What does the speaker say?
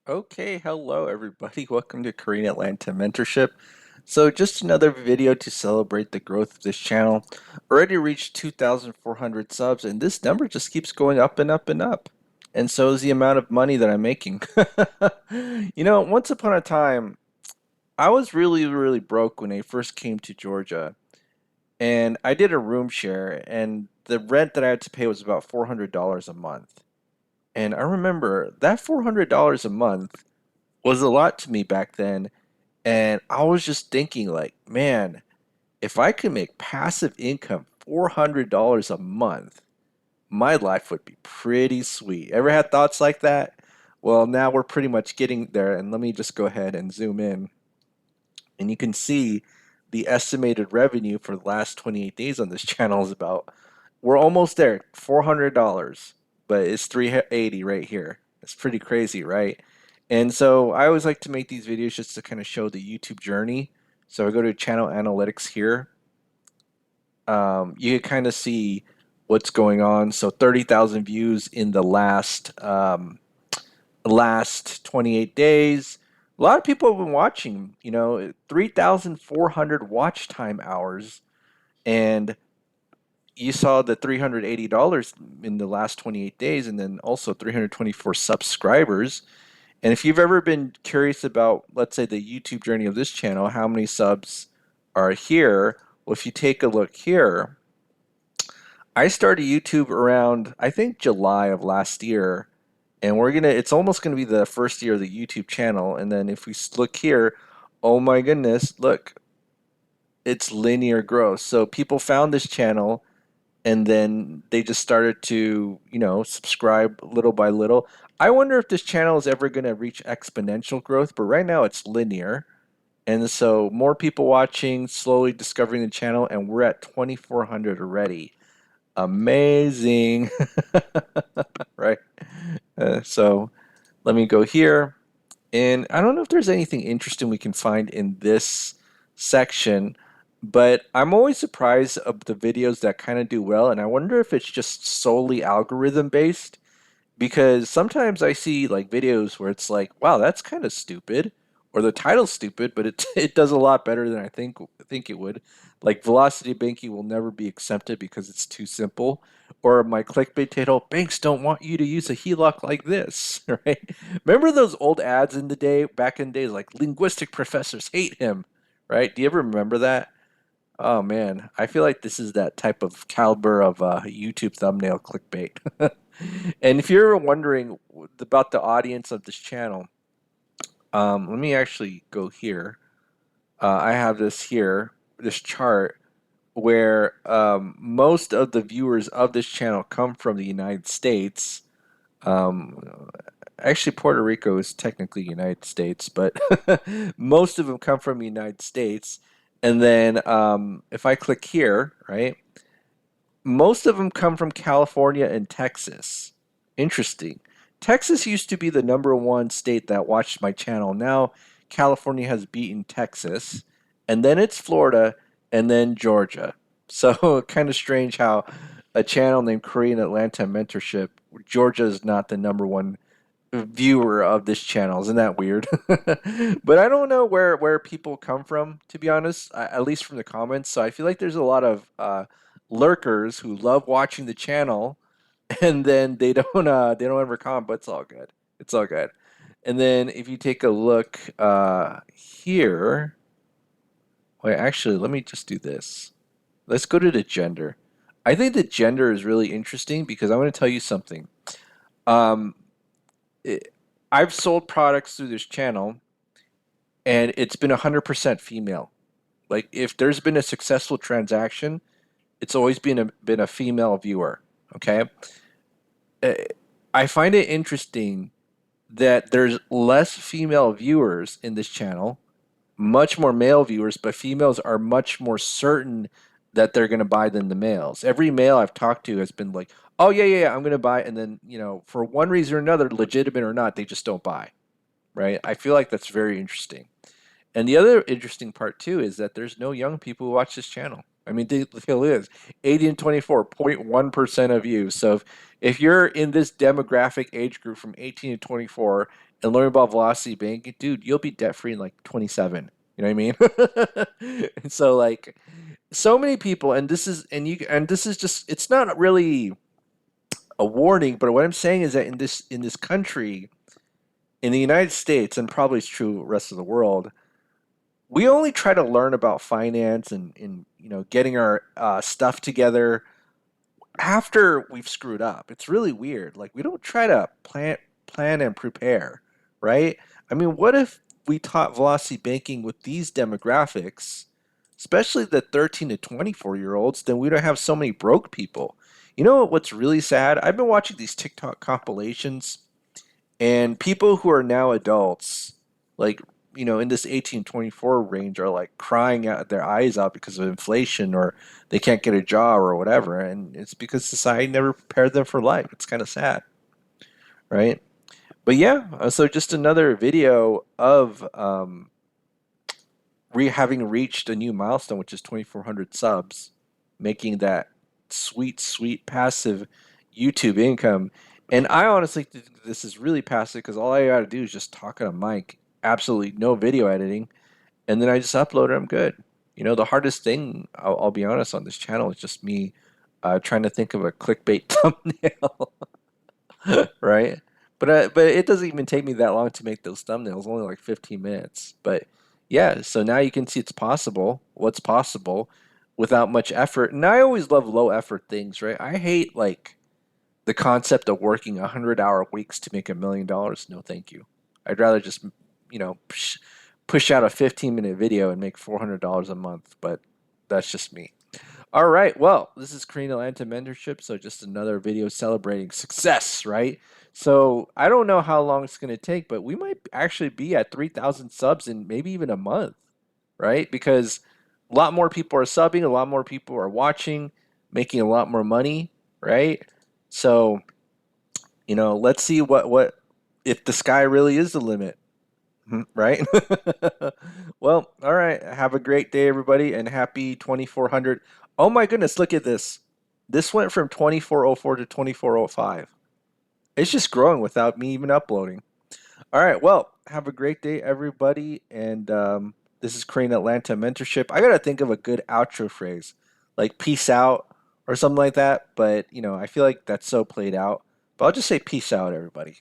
Okay, hello everybody. Welcome to Korean Atlanta Mentorship. So just another video to celebrate the growth of this channel. Already reached 2,400 subs and this number just keeps going up and up and up. And so is the amount of money that I'm making. Once upon a time, I was really broke when I first came to Georgia. And I did a room share and the rent that I had to pay was about $400 a month. And I remember that $400 a month was a lot to me back then. And I was just thinking, like, man, if I could make passive income $400 a month, my life would be pretty sweet. Ever had thoughts like that? Well, now we're pretty much getting there. And let me just go ahead and zoom in. And you can see the estimated revenue for the last 28 days on this channel is about, we're almost there, $400, but it's 380 right here. It's pretty crazy, right? And so I always like to make these videos just to kind of show the YouTube journey. So I go to channel analytics here. You can kind of see what's going on. So 30,000 views in the last 28 days. A lot of people have been watching, 3,400 watch time hours. And you saw the $380 in the last 28 days, and then also 324 subscribers. And if you've ever been curious about, let's say, the YouTube journey of this channel, how many subs are here? Well, if you take a look here, I started YouTube around, I think, July of last year. And it's almost gonna be the first year of the YouTube channel. And then if we look here, oh my goodness, look, it's linear growth. So people found this channel and then they just started to, subscribe little by little. I wonder if this channel is ever gonna reach exponential growth, but right now it's linear. And so more people watching, slowly discovering the channel, and we're at 2,400 already. Amazing, right? So let me go here. And I don't know if there's anything interesting we can find in this section, but I'm always surprised of the videos that kind of do well. And I wonder if it's just solely algorithm based because sometimes I see like videos where it's like, wow, that's kind of stupid, or the title's stupid, but it it does a lot better than I think it would. Like velocity banking will never be accepted because it's too simple. Or my clickbait title, banks don't want you to use a HELOC like this, right? Remember those old ads in the day, back in days, like linguistic professors hate him, right? Do you ever remember that? Oh man, I feel like this is that type of caliber of YouTube thumbnail clickbait. And if you're wondering about the audience of this channel, let me actually go here. I have this here, this chart, where most of the viewers of this channel come from the United States. Um, Actually, Puerto Rico is technically United States, but most of them come from the United States. And then if I click here, right, most of them come from California and Texas. Interesting. Texas used to be the number one state that watched my channel. Now California has beaten Texas, and then it's Florida, and then Georgia. So kind of strange how a channel named Korean Atlanta Mentorship, Georgia is not the number one viewer of this channel. Isn't that weird? But I don't know where people come from, to be honest. At least from the comments. So I feel like there's a lot of lurkers who love watching the channel, and then they don't ever comment. But it's all good. It's all good. And then if you take a look here, wait, actually, let me just do this. Let's go to the gender. I think the gender is really interesting because I want to tell you something. Um, it, I've sold products through this channel, and it's been 100% female. Like if there's been a successful transaction, it's always been a female viewer. Okay, Uh, I find it interesting that there's less female viewers in this channel, much more male viewers, but females are much more certain that they're going to buy than the males. Every male I've talked to has been like, "Oh yeah, I'm going to buy," and then for one reason or another, legitimate or not, they just don't buy. Right? I feel like that's very interesting. And the other interesting part too is that there's no young people who watch this channel. I mean, the deal is 80 and 24, 0.1% of you. So if you're in this demographic age group from 18 to 24 and learn about velocity banking, dude, you'll be debt free in like 27. You know what I mean? And so like so many people, and this is just, it's not really a warning, but what I'm saying is that in this country, in the United States, and probably it's true the rest of the world, we only try to learn about finance and getting our stuff together after we've screwed up. It's really weird. Like we don't try to plan and prepare, right? I mean, what if we taught velocity banking with these demographics, especially the 13 to 24-year olds, then we don't have so many broke people. You know what's really sad? I've been watching these TikTok compilations, and people who are now adults, like, in this 18-24 range, are like crying out their eyes out because of inflation, or they can't get a job or whatever. And it's because society never prepared them for life. It's kind of sad, right? But yeah, so just another video of having reached a new milestone, which is 2,400 subs, making that sweet, sweet passive YouTube income. And I honestly think this is really passive because all I got to do is just talk on a mic, absolutely no video editing, and then I just upload it. I'm good. The hardest thing, I'll be honest, on this channel is just me trying to think of a clickbait thumbnail. Right? But it doesn't even take me that long to make those thumbnails, only like 15 minutes. But yeah, so now you can see it's possible, what's possible without much effort. And I always love low effort things, right? I hate like the concept of working 100-hour weeks to make $1 million. No, thank you. I'd rather just, push out a 15-minute video and make $400 a month, but that's just me. All right. Well, this is Korean Atlanta Mentorship. So just another video celebrating success, right? So I don't know how long it's going to take, but we might actually be at 3,000 subs in maybe even a month, right? Because a lot more people are subbing, a lot more people are watching, making a lot more money, right? So, let's see what if the sky really is the limit. Right? Well, all right. Have a great day, everybody, and happy 2,400. Oh my goodness, look at this. This went from 2,404 to 2,405. It's just growing without me even uploading. All right. Well, have a great day, everybody. And this is Crane Atlanta Mentorship. I got to think of a good outro phrase, like peace out or something like that. But, I feel like that's so played out. But I'll just say peace out, everybody.